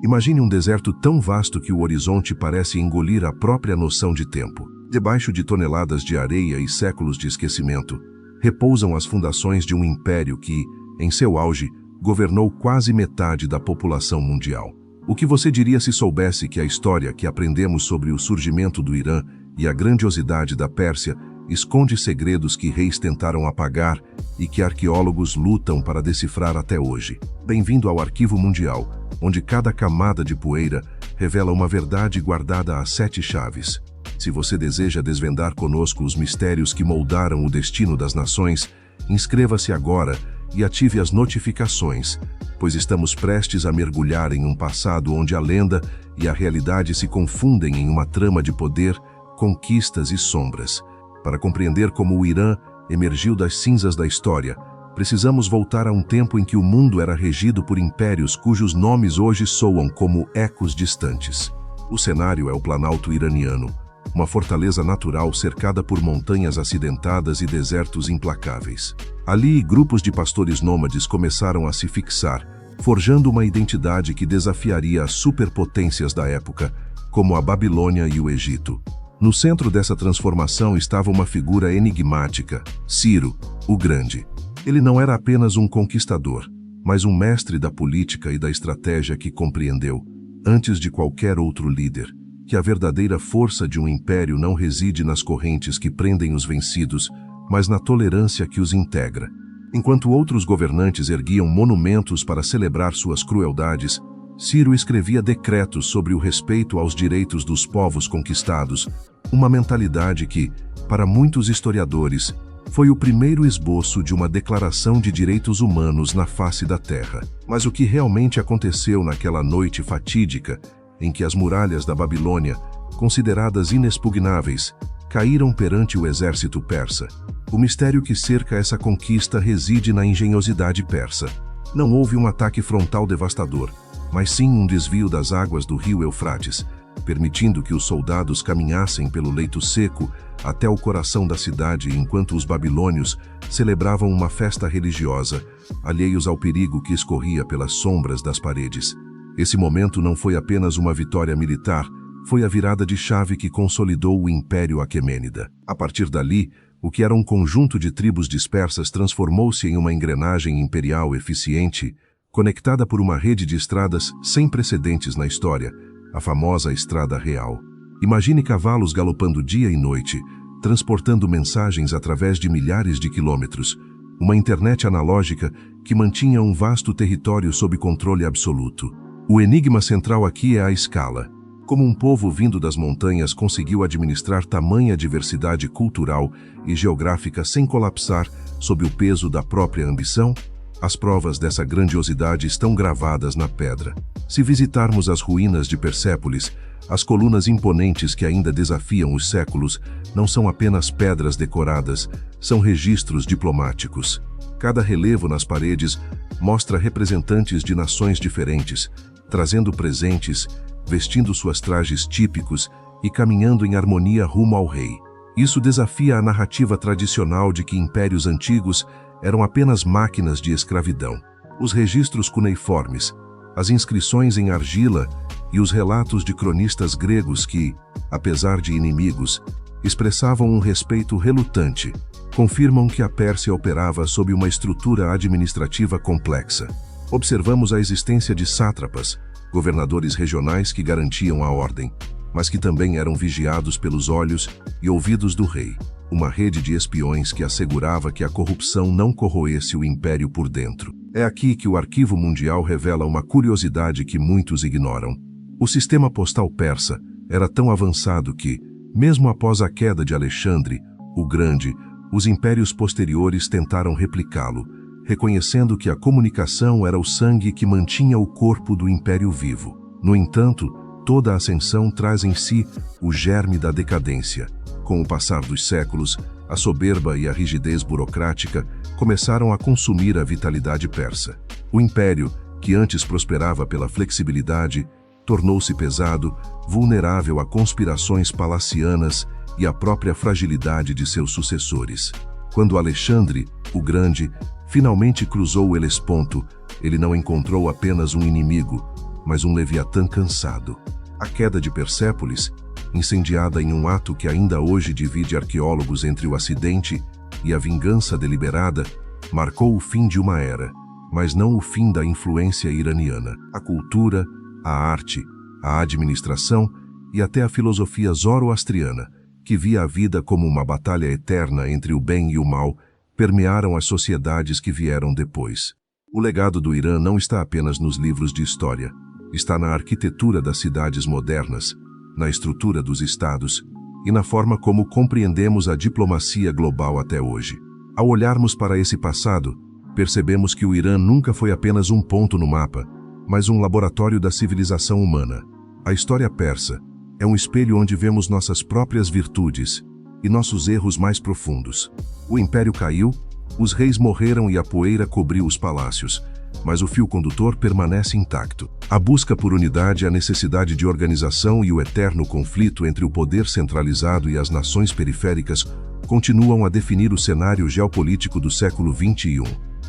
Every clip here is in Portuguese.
Imagine um deserto tão vasto que o horizonte parece engolir a própria noção de tempo. Debaixo de toneladas de areia e séculos de esquecimento, repousam as fundações de um império que, em seu auge, governou quase metade da população mundial. O que você diria se soubesse que a história que aprendemos sobre o surgimento do Irã e a grandiosidade da Pérsia esconde segredos que reis tentaram apagar e que arqueólogos lutam para decifrar até hoje? Bem-vindo ao Arquivo Mundial, onde cada camada de poeira revela uma verdade guardada a 7 chaves. Se você deseja desvendar conosco os mistérios que moldaram o destino das nações, inscreva-se agora e ative as notificações, pois estamos prestes a mergulhar em um passado onde a lenda e a realidade se confundem em uma trama de poder, conquistas e sombras. Para compreender como o Irã emergiu das cinzas da história, precisamos voltar a um tempo em que o mundo era regido por impérios cujos nomes hoje soam como ecos distantes. O cenário é o Planalto Iraniano, uma fortaleza natural cercada por montanhas acidentadas e desertos implacáveis. Ali, grupos de pastores nômades começaram a se fixar, forjando uma identidade que desafiaria as superpotências da época, como a Babilônia e o Egito. No centro dessa transformação estava uma figura enigmática, Ciro, o Grande. Ele não era apenas um conquistador, mas um mestre da política e da estratégia que compreendeu, antes de qualquer outro líder, que a verdadeira força de um império não reside nas correntes que prendem os vencidos, mas na tolerância que os integra. Enquanto outros governantes erguiam monumentos para celebrar suas crueldades, Ciro escrevia decretos sobre o respeito aos direitos dos povos conquistados, uma mentalidade que, para muitos historiadores, foi o primeiro esboço de uma declaração de direitos humanos na face da terra. Mas o que realmente aconteceu naquela noite fatídica, em que as muralhas da Babilônia, consideradas inexpugnáveis, caíram perante o exército persa? O mistério que cerca essa conquista reside na engenhosidade persa. Não houve um ataque frontal devastador, mas sim um desvio das águas do rio Eufrates, permitindo que os soldados caminhassem pelo leito seco até o coração da cidade enquanto os babilônios celebravam uma festa religiosa, alheios ao perigo que escorria pelas sombras das paredes. Esse momento não foi apenas uma vitória militar, foi a virada de chave que consolidou o Império Aquemênida. A partir dali, o que era um conjunto de tribos dispersas transformou-se em uma engrenagem imperial eficiente, conectada por uma rede de estradas sem precedentes na história, a famosa Estrada Real. Imagine cavalos galopando dia e noite, transportando mensagens através de milhares de quilômetros, uma internet analógica que mantinha um vasto território sob controle absoluto. O enigma central aqui é a escala. Como um povo vindo das montanhas conseguiu administrar tamanha diversidade cultural e geográfica sem colapsar sob o peso da própria ambição? As provas dessa grandiosidade estão gravadas na pedra. Se visitarmos as ruínas de Persépolis, as colunas imponentes que ainda desafiam os séculos não são apenas pedras decoradas, são registros diplomáticos. Cada relevo nas paredes mostra representantes de nações diferentes, trazendo presentes, vestindo suas trajes típicos e caminhando em harmonia rumo ao rei. Isso desafia a narrativa tradicional de que impérios antigos eram apenas máquinas de escravidão. Os registros cuneiformes, as inscrições em argila e os relatos de cronistas gregos que, apesar de inimigos, expressavam um respeito relutante, confirmam que a Pérsia operava sob uma estrutura administrativa complexa. Observamos a existência de sátrapas, governadores regionais que garantiam a ordem, mas que também eram vigiados pelos olhos e ouvidos do rei. Uma rede de espiões que assegurava que a corrupção não corroesse o império por dentro. É aqui que o Arquivo Mundial revela uma curiosidade que muitos ignoram. O sistema postal persa era tão avançado que, mesmo após a queda de Alexandre, o Grande, os impérios posteriores tentaram replicá-lo, reconhecendo que a comunicação era o sangue que mantinha o corpo do império vivo. No entanto, toda ascensão traz em si o germe da decadência. Com o passar dos séculos, a soberba e a rigidez burocrática começaram a consumir a vitalidade persa. O império, que antes prosperava pela flexibilidade, tornou-se pesado, vulnerável a conspirações palacianas e à própria fragilidade de seus sucessores. Quando Alexandre, o Grande, finalmente cruzou o Helesponto, ele não encontrou apenas um inimigo, mas um Leviatã cansado. A queda de Persépolis, incendiada em um ato que ainda hoje divide arqueólogos entre o acidente e a vingança deliberada, marcou o fim de uma era, mas não o fim da influência iraniana. A cultura, a arte, a administração e até a filosofia zoroastriana, que via a vida como uma batalha eterna entre o bem e o mal, permearam as sociedades que vieram depois. O legado do Irã não está apenas nos livros de história, está na arquitetura das cidades modernas, na estrutura dos estados e na forma como compreendemos a diplomacia global até hoje. Ao olharmos para esse passado, percebemos que o Irã nunca foi apenas um ponto no mapa, mas um laboratório da civilização humana. A história persa é um espelho onde vemos nossas próprias virtudes e nossos erros mais profundos. O império caiu, os reis morreram e a poeira cobriu os palácios, mas o fio condutor permanece intacto. A busca por unidade, a necessidade de organização e o eterno conflito entre o poder centralizado e as nações periféricas continuam a definir o cenário geopolítico do século XXI.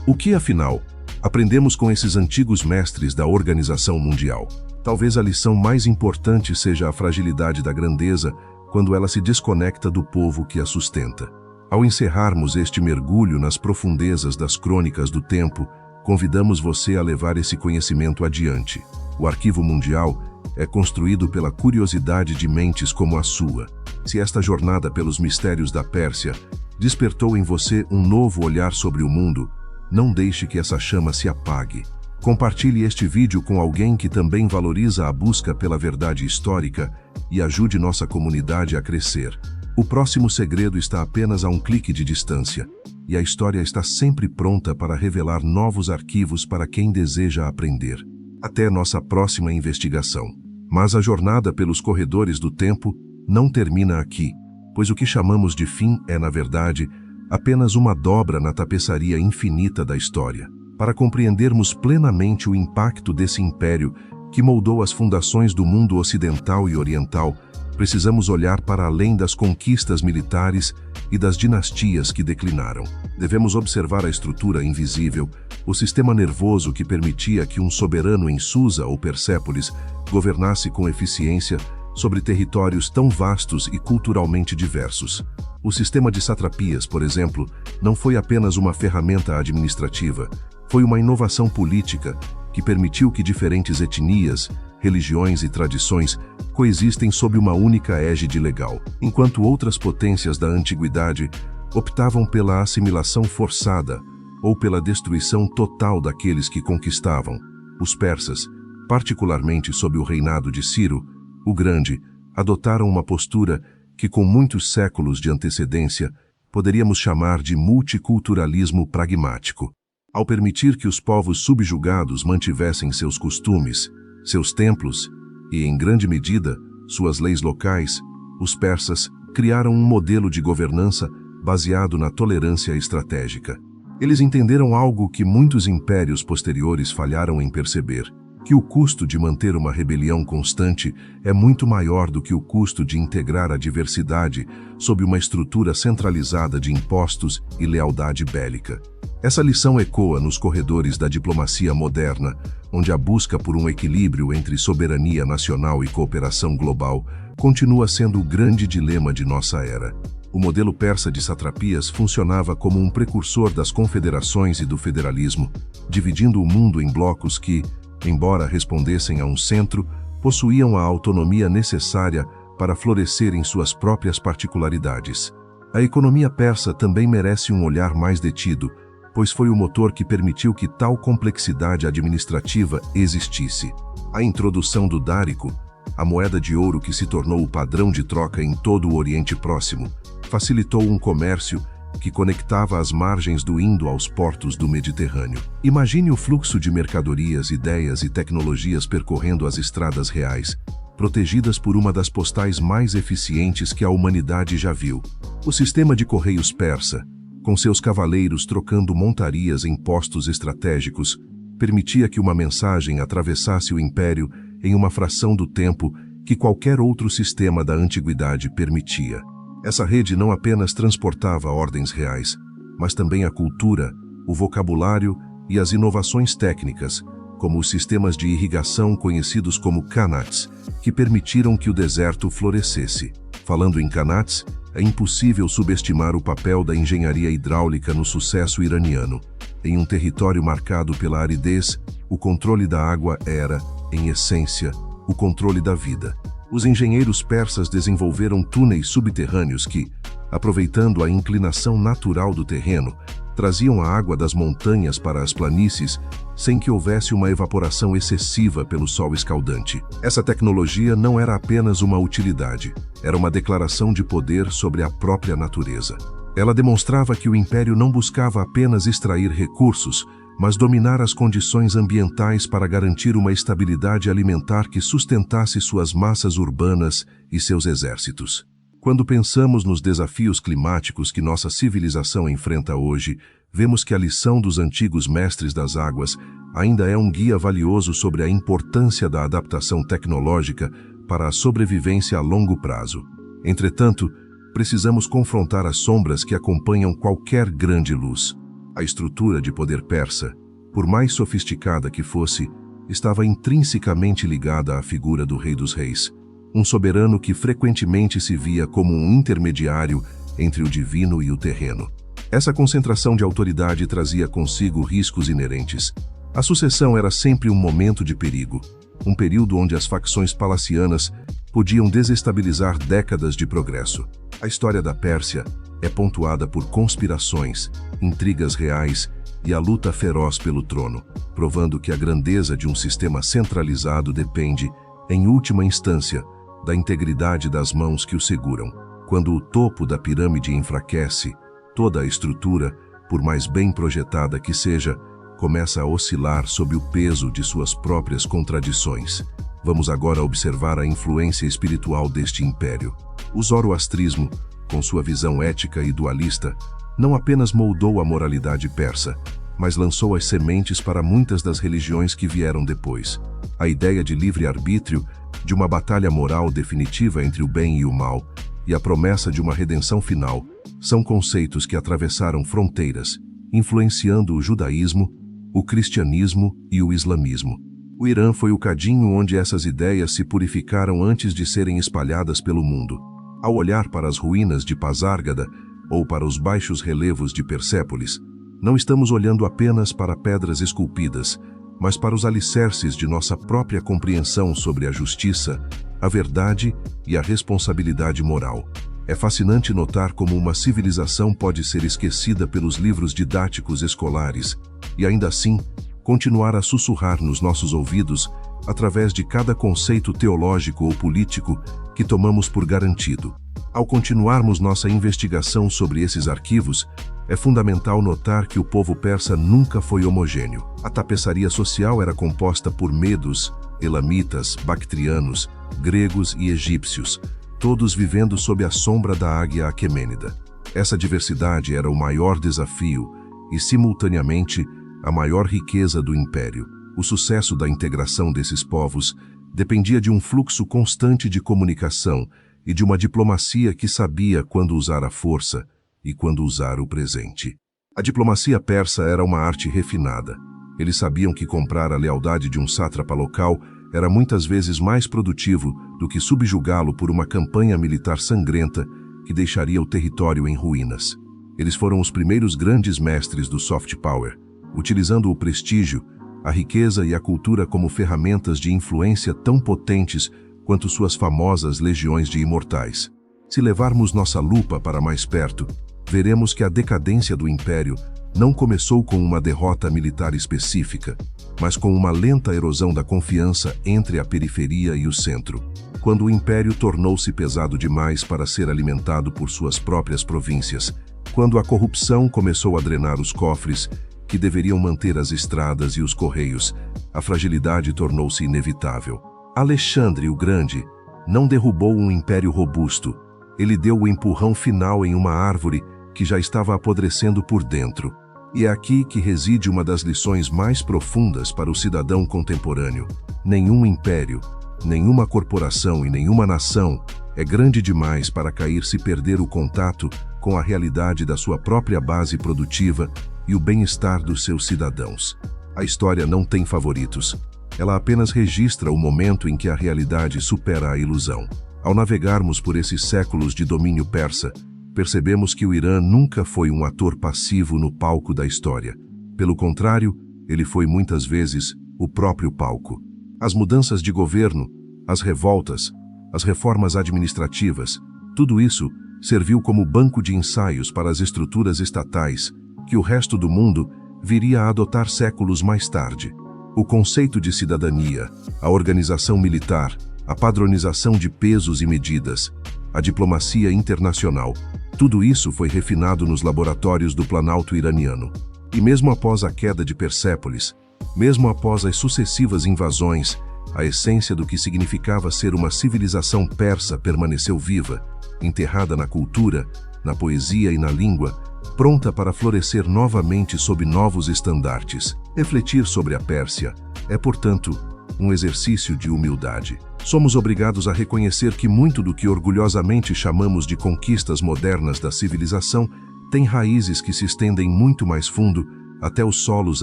O que, afinal, aprendemos com esses antigos mestres da organização mundial? Talvez a lição mais importante seja a fragilidade da grandeza quando ela se desconecta do povo que a sustenta. Ao encerrarmos este mergulho nas profundezas das crônicas do tempo, convidamos você a levar esse conhecimento adiante. O Arquivo Mundial é construído pela curiosidade de mentes como a sua. Se esta jornada pelos mistérios da Pérsia despertou em você um novo olhar sobre o mundo, não deixe que essa chama se apague. Compartilhe este vídeo com alguém que também valoriza a busca pela verdade histórica e ajude nossa comunidade a crescer. O próximo segredo está apenas a um clique de distância, e a história está sempre pronta para revelar novos arquivos para quem deseja aprender. Até nossa próxima investigação. Mas a jornada pelos corredores do tempo não termina aqui, pois o que chamamos de fim é, na verdade, apenas uma dobra na tapeçaria infinita da história. Para compreendermos plenamente o impacto desse império que moldou as fundações do mundo ocidental e oriental, precisamos olhar para além das conquistas militares e das dinastias que declinaram. Devemos observar a estrutura invisível, o sistema nervoso que permitia que um soberano em Susa ou Persépolis governasse com eficiência sobre territórios tão vastos e culturalmente diversos. O sistema de satrapias, por exemplo, não foi apenas uma ferramenta administrativa, foi uma inovação política que permitiu que diferentes etnias, religiões e tradições coexistem sob uma única égide legal, enquanto outras potências da antiguidade optavam pela assimilação forçada ou pela destruição total daqueles que conquistavam. Os persas, particularmente sob o reinado de Ciro, o Grande, adotaram uma postura que, com muitos séculos de antecedência, poderíamos chamar de multiculturalismo pragmático. Ao permitir que os povos subjugados mantivessem seus costumes, seus templos e, em grande medida, suas leis locais, os persas criaram um modelo de governança baseado na tolerância estratégica. Eles entenderam algo que muitos impérios posteriores falharam em perceber, que o custo de manter uma rebelião constante é muito maior do que o custo de integrar a diversidade sob uma estrutura centralizada de impostos e lealdade bélica. Essa lição ecoa nos corredores da diplomacia moderna, onde a busca por um equilíbrio entre soberania nacional e cooperação global continua sendo o grande dilema de nossa era. O modelo persa de satrapias funcionava como um precursor das confederações e do federalismo, dividindo o mundo em blocos que, embora respondessem a um centro, possuíam a autonomia necessária para florescer em suas próprias particularidades. A economia persa também merece um olhar mais detido, pois foi o motor que permitiu que tal complexidade administrativa existisse. A introdução do dárico, a moeda de ouro que se tornou o padrão de troca em todo o Oriente Próximo, facilitou um comércio que conectava as margens do Indo aos portos do Mediterrâneo. Imagine o fluxo de mercadorias, ideias e tecnologias percorrendo as estradas reais, protegidas por uma das postais mais eficientes que a humanidade já viu. O sistema de correios persa, com seus cavaleiros trocando montarias em postos estratégicos, permitia que uma mensagem atravessasse o império em uma fração do tempo que qualquer outro sistema da antiguidade permitia. Essa rede não apenas transportava ordens reais, mas também a cultura, o vocabulário e as inovações técnicas, como os sistemas de irrigação conhecidos como qanats, que permitiram que o deserto florescesse. Falando em qanats, é impossível subestimar o papel da engenharia hidráulica no sucesso iraniano. Em um território marcado pela aridez, o controle da água era, em essência, o controle da vida. Os engenheiros persas desenvolveram túneis subterrâneos que, aproveitando a inclinação natural do terreno, traziam a água das montanhas para as planícies sem que houvesse uma evaporação excessiva pelo sol escaldante. Essa tecnologia não era apenas uma utilidade, era uma declaração de poder sobre a própria natureza. Ela demonstrava que o império não buscava apenas extrair recursos, mas dominar as condições ambientais para garantir uma estabilidade alimentar que sustentasse suas massas urbanas e seus exércitos. Quando pensamos nos desafios climáticos que nossa civilização enfrenta hoje, vemos que a lição dos antigos mestres das águas ainda é um guia valioso sobre a importância da adaptação tecnológica para a sobrevivência a longo prazo. Entretanto, precisamos confrontar as sombras que acompanham qualquer grande luz. A estrutura de poder persa, por mais sofisticada que fosse, estava intrinsecamente ligada à figura do Rei dos Reis, um soberano que frequentemente se via como um intermediário entre o divino e o terreno. Essa concentração de autoridade trazia consigo riscos inerentes. A sucessão era sempre um momento de perigo, um período onde as facções palacianas podiam desestabilizar décadas de progresso. A história da Pérsia é pontuada por conspirações, intrigas reais e a luta feroz pelo trono, provando que a grandeza de um sistema centralizado depende, em última instância, da integridade das mãos que o seguram. Quando o topo da pirâmide enfraquece, toda a estrutura, por mais bem projetada que seja, começa a oscilar sob o peso de suas próprias contradições. Vamos agora observar a influência espiritual deste império. O zoroastrismo, com sua visão ética e dualista, não apenas moldou a moralidade persa, mas lançou as sementes para muitas das religiões que vieram depois. A ideia de livre-arbítrio, de uma batalha moral definitiva entre o bem e o mal, e a promessa de uma redenção final, são conceitos que atravessaram fronteiras, influenciando o judaísmo, o cristianismo e o islamismo. O Irã foi o cadinho onde essas ideias se purificaram antes de serem espalhadas pelo mundo. Ao olhar para as ruínas de Pasárgada ou para os baixos relevos de Persépolis, não estamos olhando apenas para pedras esculpidas, mas para os alicerces de nossa própria compreensão sobre a justiça, a verdade e a responsabilidade moral. É fascinante notar como uma civilização pode ser esquecida pelos livros didáticos escolares e, ainda assim, continuar a sussurrar nos nossos ouvidos através de cada conceito teológico ou político que tomamos por garantido. Ao continuarmos nossa investigação sobre esses arquivos, é fundamental notar que o povo persa nunca foi homogêneo. A tapeçaria social era composta por medos, elamitas, bactrianos, gregos e egípcios, todos vivendo sob a sombra da águia aquemênida. Essa diversidade era o maior desafio e, simultaneamente, a maior riqueza do império. O sucesso da integração desses povos dependia de um fluxo constante de comunicação e de uma diplomacia que sabia quando usar a força e quando usar o presente. A diplomacia persa era uma arte refinada. Eles sabiam que comprar a lealdade de um sátrapa local era muitas vezes mais produtivo do que subjugá-lo por uma campanha militar sangrenta que deixaria o território em ruínas. Eles foram os primeiros grandes mestres do soft power, utilizando o prestígio, a riqueza e a cultura como ferramentas de influência tão potentes quanto suas famosas legiões de imortais. Se levarmos nossa lupa para mais perto, veremos que a decadência do império não começou com uma derrota militar específica, mas com uma lenta erosão da confiança entre a periferia e o centro. Quando o império tornou-se pesado demais para ser alimentado por suas próprias províncias, quando a corrupção começou a drenar os cofres que deveriam manter as estradas e os correios, a fragilidade tornou-se inevitável. Alexandre o Grande não derrubou um império robusto, ele deu o empurrão final em uma árvore que já estava apodrecendo por dentro. E é aqui que reside uma das lições mais profundas para o cidadão contemporâneo. Nenhum império, nenhuma corporação e nenhuma nação é grande demais para cair se perder o contato com a realidade da sua própria base produtiva e o bem-estar dos seus cidadãos. A história não tem favoritos. Ela apenas registra o momento em que a realidade supera a ilusão. Ao navegarmos por esses séculos de domínio persa, percebemos que o Irã nunca foi um ator passivo no palco da história. Pelo contrário, ele foi muitas vezes o próprio palco. As mudanças de governo, as revoltas, as reformas administrativas, tudo isso serviu como banco de ensaios para as estruturas estatais que o resto do mundo viria a adotar séculos mais tarde. O conceito de cidadania, a organização militar, a padronização de pesos e medidas, a diplomacia internacional, tudo isso foi refinado nos laboratórios do Planalto iraniano. E mesmo após a queda de Persépolis, mesmo após as sucessivas invasões, a essência do que significava ser uma civilização persa permaneceu viva, enterrada na cultura, na poesia e na língua, pronta para florescer novamente sob novos estandartes. Refletir sobre a Pérsia é, portanto, um exercício de humildade. Somos obrigados a reconhecer que muito do que orgulhosamente chamamos de conquistas modernas da civilização tem raízes que se estendem muito mais fundo até os solos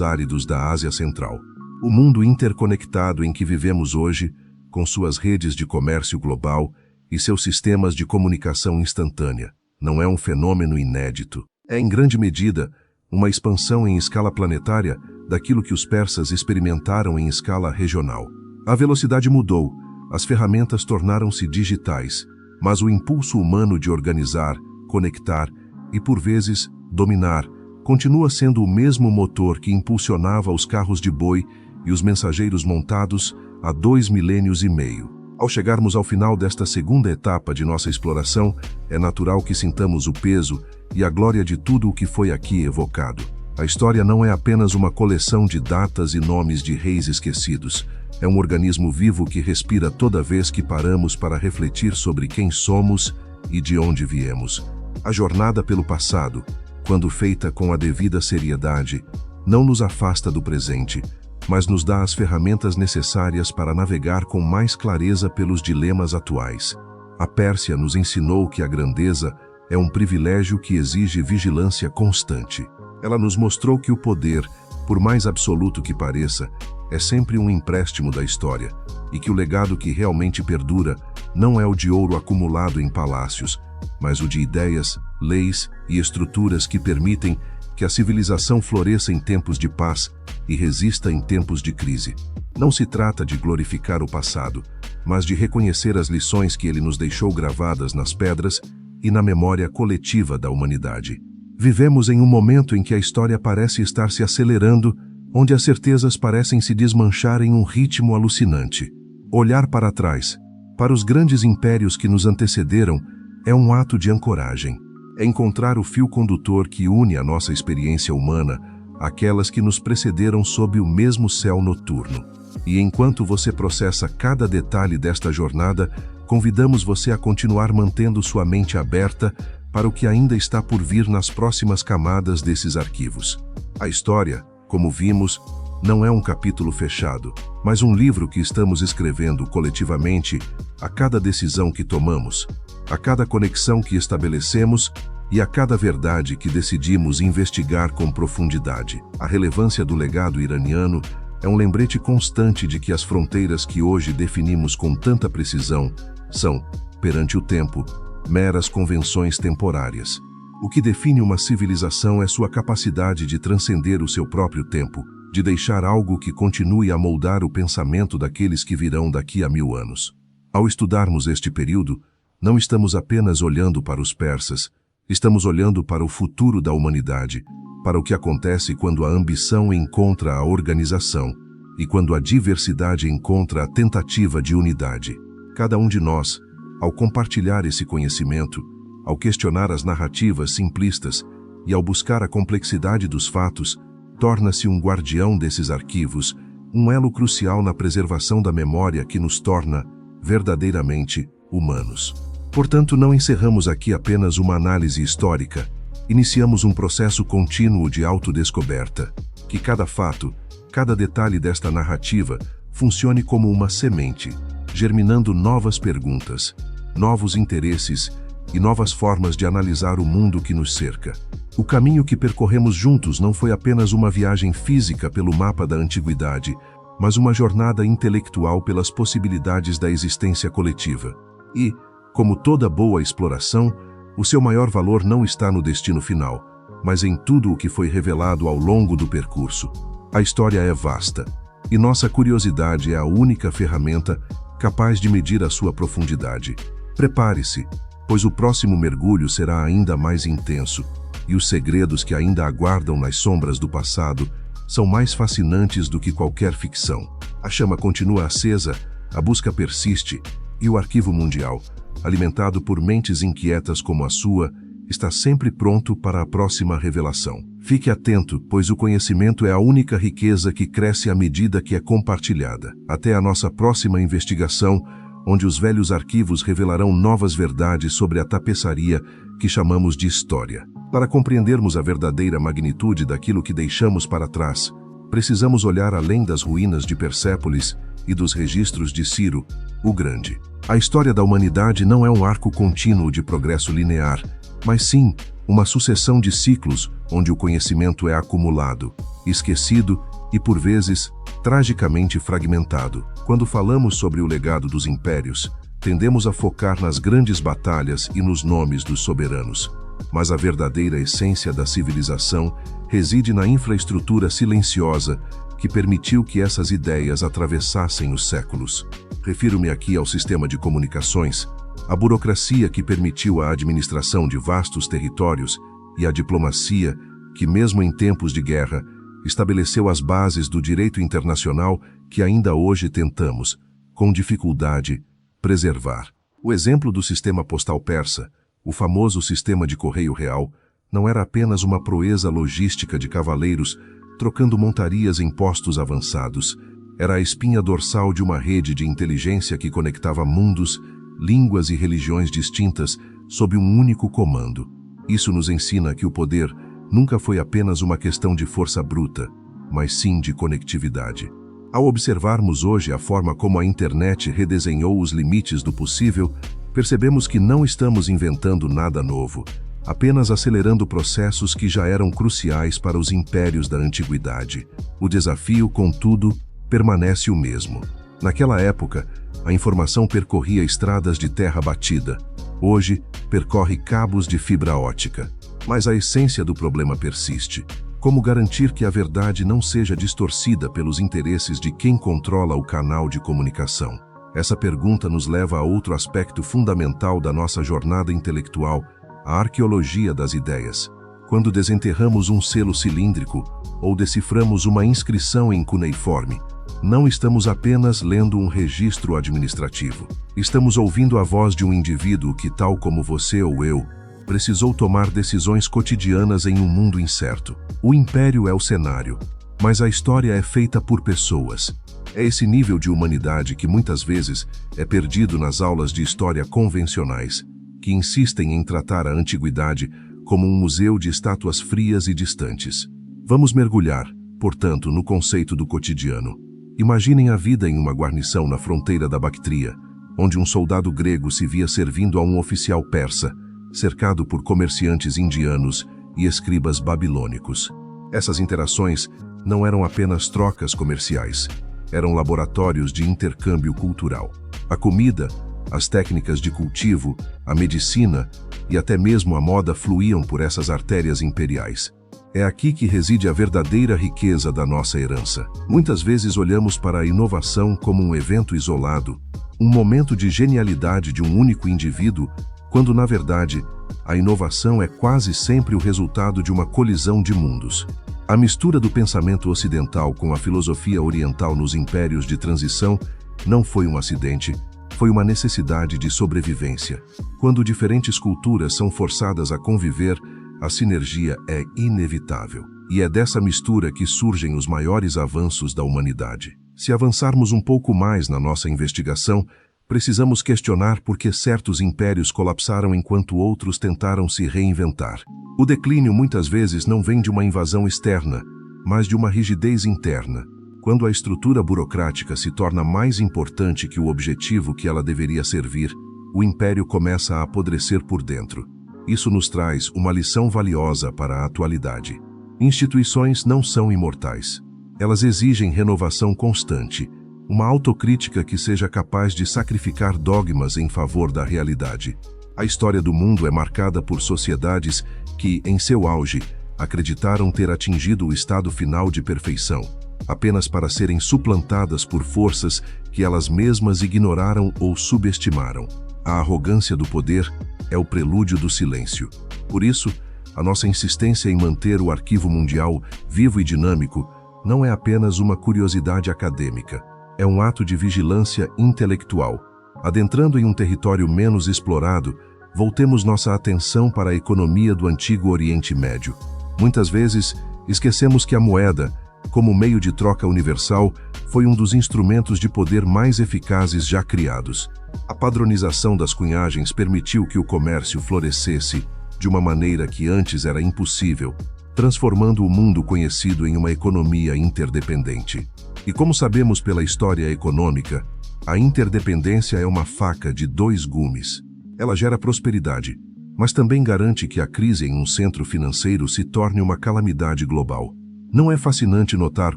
áridos da Ásia Central. O mundo interconectado em que vivemos hoje, com suas redes de comércio global e seus sistemas de comunicação instantânea, não é um fenômeno inédito. É, em grande medida, uma expansão em escala planetária daquilo que os persas experimentaram em escala regional. A velocidade mudou, as ferramentas tornaram-se digitais, mas o impulso humano de organizar, conectar e, por vezes, dominar, continua sendo o mesmo motor que impulsionava os carros de boi e os mensageiros montados há 2 milênios e meio. Ao chegarmos ao final desta segunda etapa de nossa exploração, é natural que sintamos o peso e a glória de tudo o que foi aqui evocado. A história não é apenas uma coleção de datas e nomes de reis esquecidos. É um organismo vivo que respira toda vez que paramos para refletir sobre quem somos e de onde viemos. A jornada pelo passado, quando feita com a devida seriedade, não nos afasta do presente, mas nos dá as ferramentas necessárias para navegar com mais clareza pelos dilemas atuais. A Pérsia nos ensinou que a grandeza é um privilégio que exige vigilância constante. Ela nos mostrou que o poder, por mais absoluto que pareça, é sempre um empréstimo da história, e que o legado que realmente perdura não é o de ouro acumulado em palácios, mas o de ideias, leis e estruturas que permitem que a civilização floresça em tempos de paz e resista em tempos de crise. Não se trata de glorificar o passado, mas de reconhecer as lições que ele nos deixou gravadas nas pedras e na memória coletiva da humanidade. Vivemos em um momento em que a história parece estar se acelerando, onde as certezas parecem se desmanchar em um ritmo alucinante. Olhar para trás, para os grandes impérios que nos antecederam, é um ato de ancoragem. É encontrar o fio condutor que une a nossa experiência humana àquelas que nos precederam sob o mesmo céu noturno. E enquanto você processa cada detalhe desta jornada, convidamos você a continuar mantendo sua mente aberta para o que ainda está por vir nas próximas camadas desses arquivos. A história, como vimos, não é um capítulo fechado, mas um livro que estamos escrevendo coletivamente a cada decisão que tomamos, a cada conexão que estabelecemos e a cada verdade que decidimos investigar com profundidade. A relevância do legado iraniano é um lembrete constante de que as fronteiras que hoje definimos com tanta precisão são, perante o tempo, meras convenções temporárias. O que define uma civilização é sua capacidade de transcender o seu próprio tempo, de deixar algo que continue a moldar o pensamento daqueles que virão daqui a 1000 anos. Ao estudarmos este período, não estamos apenas olhando para os persas, estamos olhando para o futuro da humanidade, para o que acontece quando a ambição encontra a organização e quando a diversidade encontra a tentativa de unidade. Cada um de nós, ao compartilhar esse conhecimento, ao questionar as narrativas simplistas e ao buscar a complexidade dos fatos, torna-se um guardião desses arquivos, um elo crucial na preservação da memória que nos torna, verdadeiramente, humanos. Portanto, não encerramos aqui apenas uma análise histórica, iniciamos um processo contínuo de autodescoberta, que cada fato, cada detalhe desta narrativa funcione como uma semente, germinando novas perguntas, novos interesses e novas formas de analisar o mundo que nos cerca. O caminho que percorremos juntos não foi apenas uma viagem física pelo mapa da antiguidade, mas uma jornada intelectual pelas possibilidades da existência coletiva. E, como toda boa exploração, o seu maior valor não está no destino final, mas em tudo o que foi revelado ao longo do percurso. A história é vasta, e nossa curiosidade é a única ferramenta capaz de medir a sua profundidade. Prepare-se, pois o próximo mergulho será ainda mais intenso, e os segredos que ainda aguardam nas sombras do passado são mais fascinantes do que qualquer ficção. A chama continua acesa, a busca persiste, e o Arquivo Mundial, alimentado por mentes inquietas como a sua, está sempre pronto para a próxima revelação. Fique atento, pois o conhecimento é a única riqueza que cresce à medida que é compartilhada. Até a nossa próxima investigação, onde os velhos arquivos revelarão novas verdades sobre a tapeçaria que chamamos de história. Para compreendermos a verdadeira magnitude daquilo que deixamos para trás, precisamos olhar além das ruínas de Persépolis e dos registros de Ciro, o Grande. A história da humanidade não é um arco contínuo de progresso linear, mas sim uma sucessão de ciclos onde o conhecimento é acumulado, esquecido e, por vezes, tragicamente fragmentado. Quando falamos sobre o legado dos impérios, tendemos a focar nas grandes batalhas e nos nomes dos soberanos. Mas a verdadeira essência da civilização reside na infraestrutura silenciosa que permitiu que essas ideias atravessassem os séculos. Refiro-me aqui ao sistema de comunicações, a burocracia que permitiu a administração de vastos territórios e a diplomacia que, mesmo em tempos de guerra, estabeleceu as bases do direito internacional que ainda hoje tentamos, com dificuldade, preservar. O exemplo do sistema postal persa, o famoso sistema de correio real, não era apenas uma proeza logística de cavaleiros trocando montarias em postos avançados. Era a espinha dorsal de uma rede de inteligência que conectava mundos, línguas e religiões distintas sob um único comando. Isso nos ensina que o poder nunca foi apenas uma questão de força bruta, mas sim de conectividade. Ao observarmos hoje a forma como a internet redesenhou os limites do possível, percebemos que não estamos inventando nada novo, apenas acelerando processos que já eram cruciais para os impérios da antiguidade. O desafio, contudo, permanece o mesmo. Naquela época, a informação percorria estradas de terra batida. Hoje, percorre cabos de fibra ótica. Mas a essência do problema persiste. Como garantir que a verdade não seja distorcida pelos interesses de quem controla o canal de comunicação? Essa pergunta nos leva a outro aspecto fundamental da nossa jornada intelectual, a arqueologia das ideias. Quando desenterramos um selo cilíndrico ou deciframos uma inscrição em cuneiforme, não estamos apenas lendo um registro administrativo. Estamos ouvindo a voz de um indivíduo que, tal como você ou eu, precisou tomar decisões cotidianas em um mundo incerto. O império é o cenário, mas a história é feita por pessoas. É esse nível de humanidade que muitas vezes é perdido nas aulas de história convencionais, que insistem em tratar a antiguidade como um museu de estátuas frias e distantes. Vamos mergulhar, portanto, no conceito do cotidiano. Imaginem a vida em uma guarnição na fronteira da Bactria, onde um soldado grego se via servindo a um oficial persa, cercado por comerciantes indianos e escribas babilônicos. Essas interações não eram apenas trocas comerciais, eram laboratórios de intercâmbio cultural. A comida, as técnicas de cultivo, a medicina e até mesmo a moda fluíam por essas artérias imperiais. É aqui que reside a verdadeira riqueza da nossa herança. Muitas vezes olhamos para a inovação como um evento isolado, um momento de genialidade de um único indivíduo, quando, na verdade, a inovação é quase sempre o resultado de uma colisão de mundos. A mistura do pensamento ocidental com a filosofia oriental nos impérios de transição não foi um acidente, foi uma necessidade de sobrevivência. Quando diferentes culturas são forçadas a conviver, a sinergia é inevitável. E é dessa mistura que surgem os maiores avanços da humanidade. Se avançarmos um pouco mais na nossa investigação, precisamos questionar por que certos impérios colapsaram enquanto outros tentaram se reinventar. O declínio muitas vezes não vem de uma invasão externa, mas de uma rigidez interna. Quando a estrutura burocrática se torna mais importante que o objetivo que ela deveria servir, o império começa a apodrecer por dentro. Isso nos traz uma lição valiosa para a atualidade. Instituições não são imortais. Elas exigem renovação constante, uma autocrítica que seja capaz de sacrificar dogmas em favor da realidade. A história do mundo é marcada por sociedades que, em seu auge, acreditaram ter atingido o estado final de perfeição, apenas para serem suplantadas por forças que elas mesmas ignoraram ou subestimaram. A arrogância do poder é o prelúdio do silêncio. Por isso, a nossa insistência em manter o Arquivo Mundial vivo e dinâmico não é apenas uma curiosidade acadêmica, é um ato de vigilância intelectual. Adentrando em um território menos explorado, voltemos nossa atenção para a economia do antigo Oriente Médio. Muitas vezes, esquecemos que a moeda, como meio de troca universal, foi um dos instrumentos de poder mais eficazes já criados. A padronização das cunhagens permitiu que o comércio florescesse de uma maneira que antes era impossível, transformando o mundo conhecido em uma economia interdependente. E como sabemos pela história econômica, a interdependência é uma faca de dois gumes. Ela gera prosperidade, mas também garante que a crise em um centro financeiro se torne uma calamidade global. Não é fascinante notar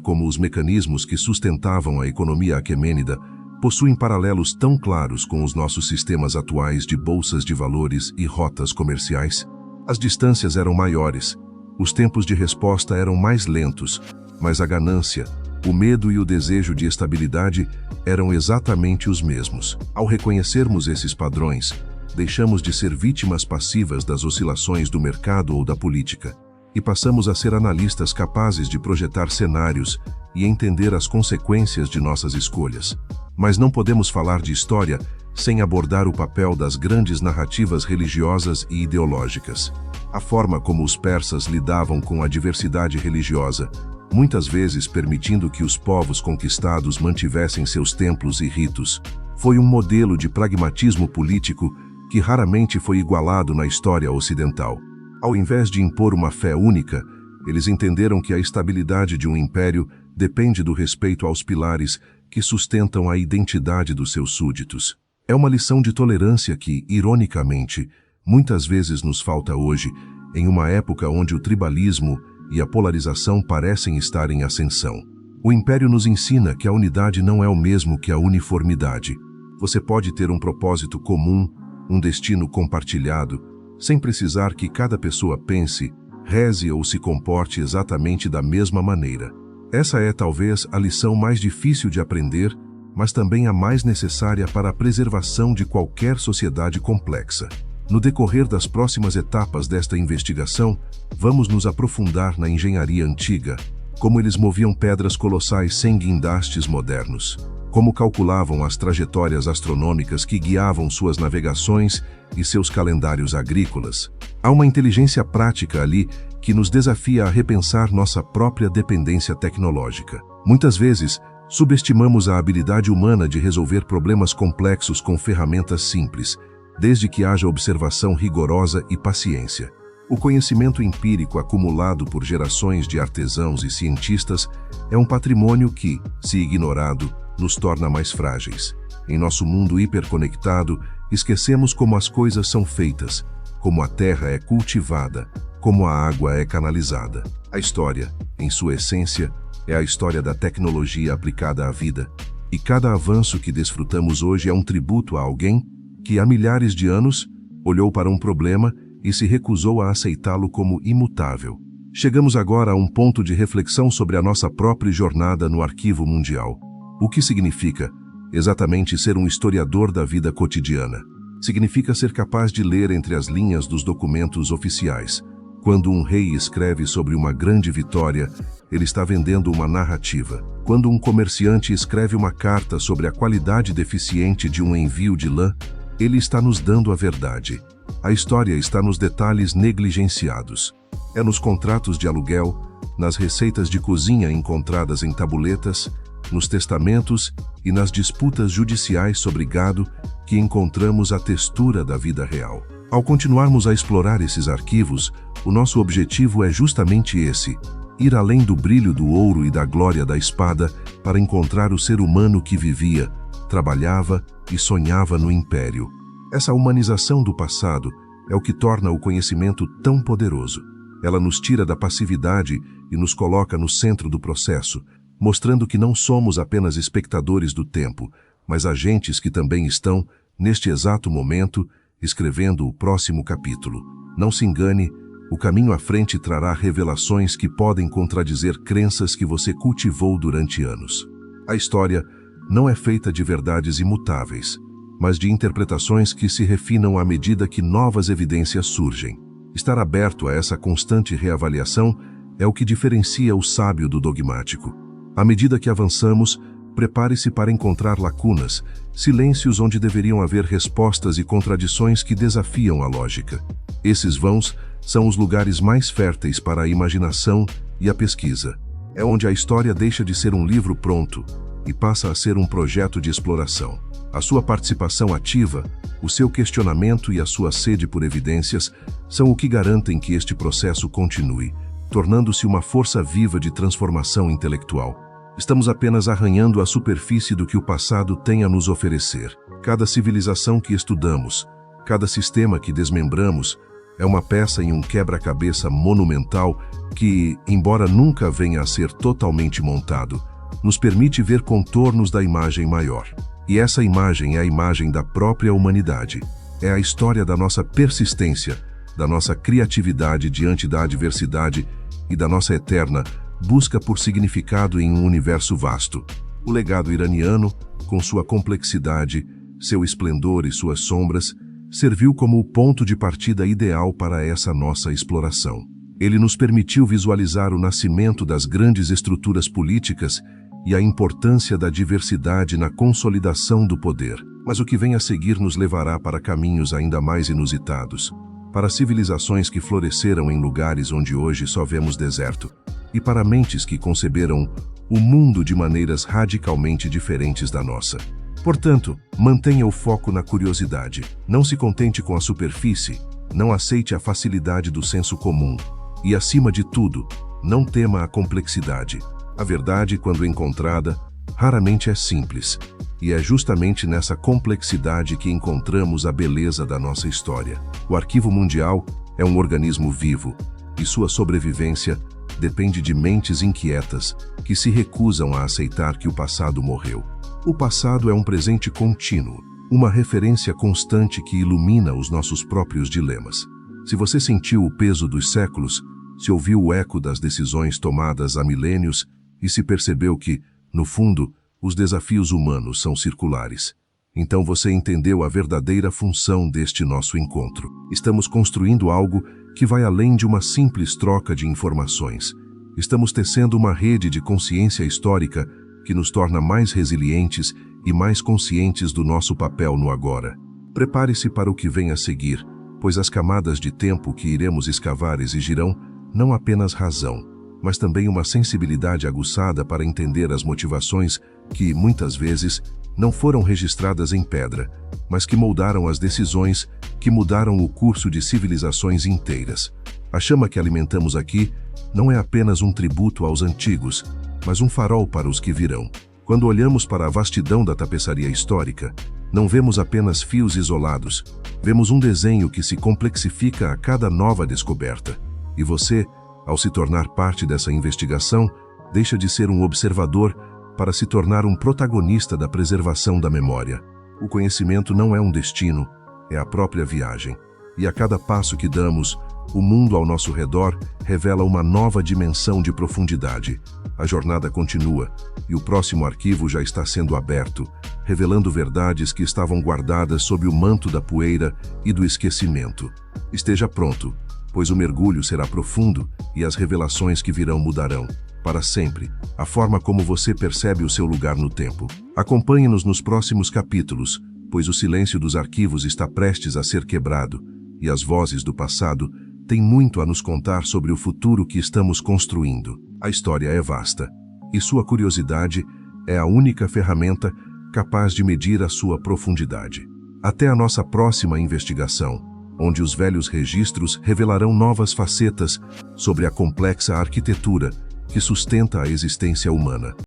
como os mecanismos que sustentavam a economia aquemênida possuem paralelos tão claros com os nossos sistemas atuais de bolsas de valores e rotas comerciais? As distâncias eram maiores, os tempos de resposta eram mais lentos, mas a ganância, o medo e o desejo de estabilidade eram exatamente os mesmos. Ao reconhecermos esses padrões, deixamos de ser vítimas passivas das oscilações do mercado ou da política e passamos a ser analistas capazes de projetar cenários e entender as consequências de nossas escolhas. Mas não podemos falar de história sem abordar o papel das grandes narrativas religiosas e ideológicas. A forma como os persas lidavam com a diversidade religiosa, muitas vezes permitindo que os povos conquistados mantivessem seus templos e ritos, foi um modelo de pragmatismo político que raramente foi igualado na história ocidental. Ao invés de impor uma fé única, eles entenderam que a estabilidade de um império depende do respeito aos pilares que sustentam a identidade dos seus súditos. É uma lição de tolerância que, ironicamente, muitas vezes nos falta hoje, em uma época onde o tribalismo e a polarização parecem estar em ascensão. O império nos ensina que a unidade não é o mesmo que a uniformidade. Você pode ter um propósito comum, um destino compartilhado, sem precisar que cada pessoa pense, reze ou se comporte exatamente da mesma maneira. Essa é talvez a lição mais difícil de aprender, mas também a mais necessária para a preservação de qualquer sociedade complexa. No decorrer das próximas etapas desta investigação, vamos nos aprofundar na engenharia antiga, como eles moviam pedras colossais sem guindastes modernos, como calculavam as trajetórias astronômicas que guiavam suas navegações e seus calendários agrícolas. Há uma inteligência prática ali que nos desafia a repensar nossa própria dependência tecnológica. Muitas vezes, subestimamos a habilidade humana de resolver problemas complexos com ferramentas simples, desde que haja observação rigorosa e paciência. O conhecimento empírico acumulado por gerações de artesãos e cientistas é um patrimônio que, se ignorado, nos torna mais frágeis. Em nosso mundo hiperconectado, esquecemos como as coisas são feitas, como a terra é cultivada, como a água é canalizada. A história, em sua essência, é a história da tecnologia aplicada à vida, e cada avanço que desfrutamos hoje é um tributo a alguém que, há milhares de anos, olhou para um problema e se recusou a aceitá-lo como imutável. Chegamos agora a um ponto de reflexão sobre a nossa própria jornada no Arquivo Mundial. O que significa exatamente ser um historiador da vida cotidiana? Significa ser capaz de ler entre as linhas dos documentos oficiais. Quando um rei escreve sobre uma grande vitória, ele está vendendo uma narrativa. Quando um comerciante escreve uma carta sobre a qualidade deficiente de um envio de lã, ele está nos dando a verdade. A história está nos detalhes negligenciados. É nos contratos de aluguel, nas receitas de cozinha encontradas em tabuletas, nos testamentos e nas disputas judiciais sobre gado que encontramos a textura da vida real. Ao continuarmos a explorar esses arquivos, o nosso objetivo é justamente esse: ir além do brilho do ouro e da glória da espada para encontrar o ser humano que vivia, trabalhava e sonhava no império. Essa humanização do passado é o que torna o conhecimento tão poderoso. Ela nos tira da passividade e nos coloca no centro do processo, mostrando que não somos apenas espectadores do tempo, mas agentes que também estão, neste exato momento, escrevendo o próximo capítulo. Não se engane, o caminho à frente trará revelações que podem contradizer crenças que você cultivou durante anos. A história não é feita de verdades imutáveis, mas de interpretações que se refinam à medida que novas evidências surgem. Estar aberto a essa constante reavaliação é o que diferencia o sábio do dogmático. À medida que avançamos, prepare-se para encontrar lacunas, silêncios onde deveriam haver respostas e contradições que desafiam a lógica. Esses vãos são os lugares mais férteis para a imaginação e a pesquisa. É onde a história deixa de ser um livro pronto e passa a ser um projeto de exploração. A sua participação ativa, o seu questionamento e a sua sede por evidências são o que garantem que este processo continue, tornando-se uma força viva de transformação intelectual. Estamos apenas arranhando a superfície do que o passado tem a nos oferecer. Cada civilização que estudamos, cada sistema que desmembramos, é uma peça em um quebra-cabeça monumental que, embora nunca venha a ser totalmente montado, nos permite ver contornos da imagem maior. E essa imagem é a imagem da própria humanidade. É a história da nossa persistência, da nossa criatividade diante da adversidade e da nossa eterna busca por significado em um universo vasto. O legado iraniano, com sua complexidade, seu esplendor e suas sombras, serviu como o ponto de partida ideal para essa nossa exploração. Ele nos permitiu visualizar o nascimento das grandes estruturas políticas e a importância da diversidade na consolidação do poder. Mas o que vem a seguir nos levará para caminhos ainda mais inusitados, para civilizações que floresceram em lugares onde hoje só vemos deserto, e para mentes que conceberam o mundo de maneiras radicalmente diferentes da nossa. Portanto, mantenha o foco na curiosidade. Não se contente com a superfície, não aceite a facilidade do senso comum. E, acima de tudo, não tema a complexidade. A verdade, quando encontrada, raramente é simples. E é justamente nessa complexidade que encontramos a beleza da nossa história. O Arquivo Mundial é um organismo vivo, e sua sobrevivência depende de mentes inquietas que se recusam a aceitar que o passado morreu. O passado é um presente contínuo, uma referência constante que ilumina os nossos próprios dilemas. Se você sentiu o peso dos séculos, se ouviu o eco das decisões tomadas há milênios e se percebeu que, no fundo, os desafios humanos são circulares, então você entendeu a verdadeira função deste nosso encontro. Estamos construindo algo que vai além de uma simples troca de informações. Estamos tecendo uma rede de consciência histórica que nos torna mais resilientes e mais conscientes do nosso papel no agora. Prepare-se para o que vem a seguir, pois as camadas de tempo que iremos escavar exigirão não apenas razão, mas também uma sensibilidade aguçada para entender as motivações que, muitas vezes, não foram registradas em pedra, mas que moldaram as decisões que mudaram o curso de civilizações inteiras. A chama que alimentamos aqui não é apenas um tributo aos antigos, mas um farol para os que virão. Quando olhamos para a vastidão da tapeçaria histórica, não vemos apenas fios isolados, vemos um desenho que se complexifica a cada nova descoberta. E você, ao se tornar parte dessa investigação, deixa de ser um observador para se tornar um protagonista da preservação da memória. O conhecimento não é um destino, é a própria viagem. E a cada passo que damos, o mundo ao nosso redor revela uma nova dimensão de profundidade. A jornada continua, e o próximo arquivo já está sendo aberto, revelando verdades que estavam guardadas sob o manto da poeira e do esquecimento. Esteja pronto, pois o mergulho será profundo e as revelações que virão mudarão, para sempre, a forma como você percebe o seu lugar no tempo. Acompanhe-nos nos próximos capítulos, pois o silêncio dos arquivos está prestes a ser quebrado, e as vozes do passado têm muito a nos contar sobre o futuro que estamos construindo. A história é vasta, e sua curiosidade é a única ferramenta capaz de medir a sua profundidade. Até a nossa próxima investigação, onde os velhos registros revelarão novas facetas sobre a complexa arquitetura que sustenta a existência humana.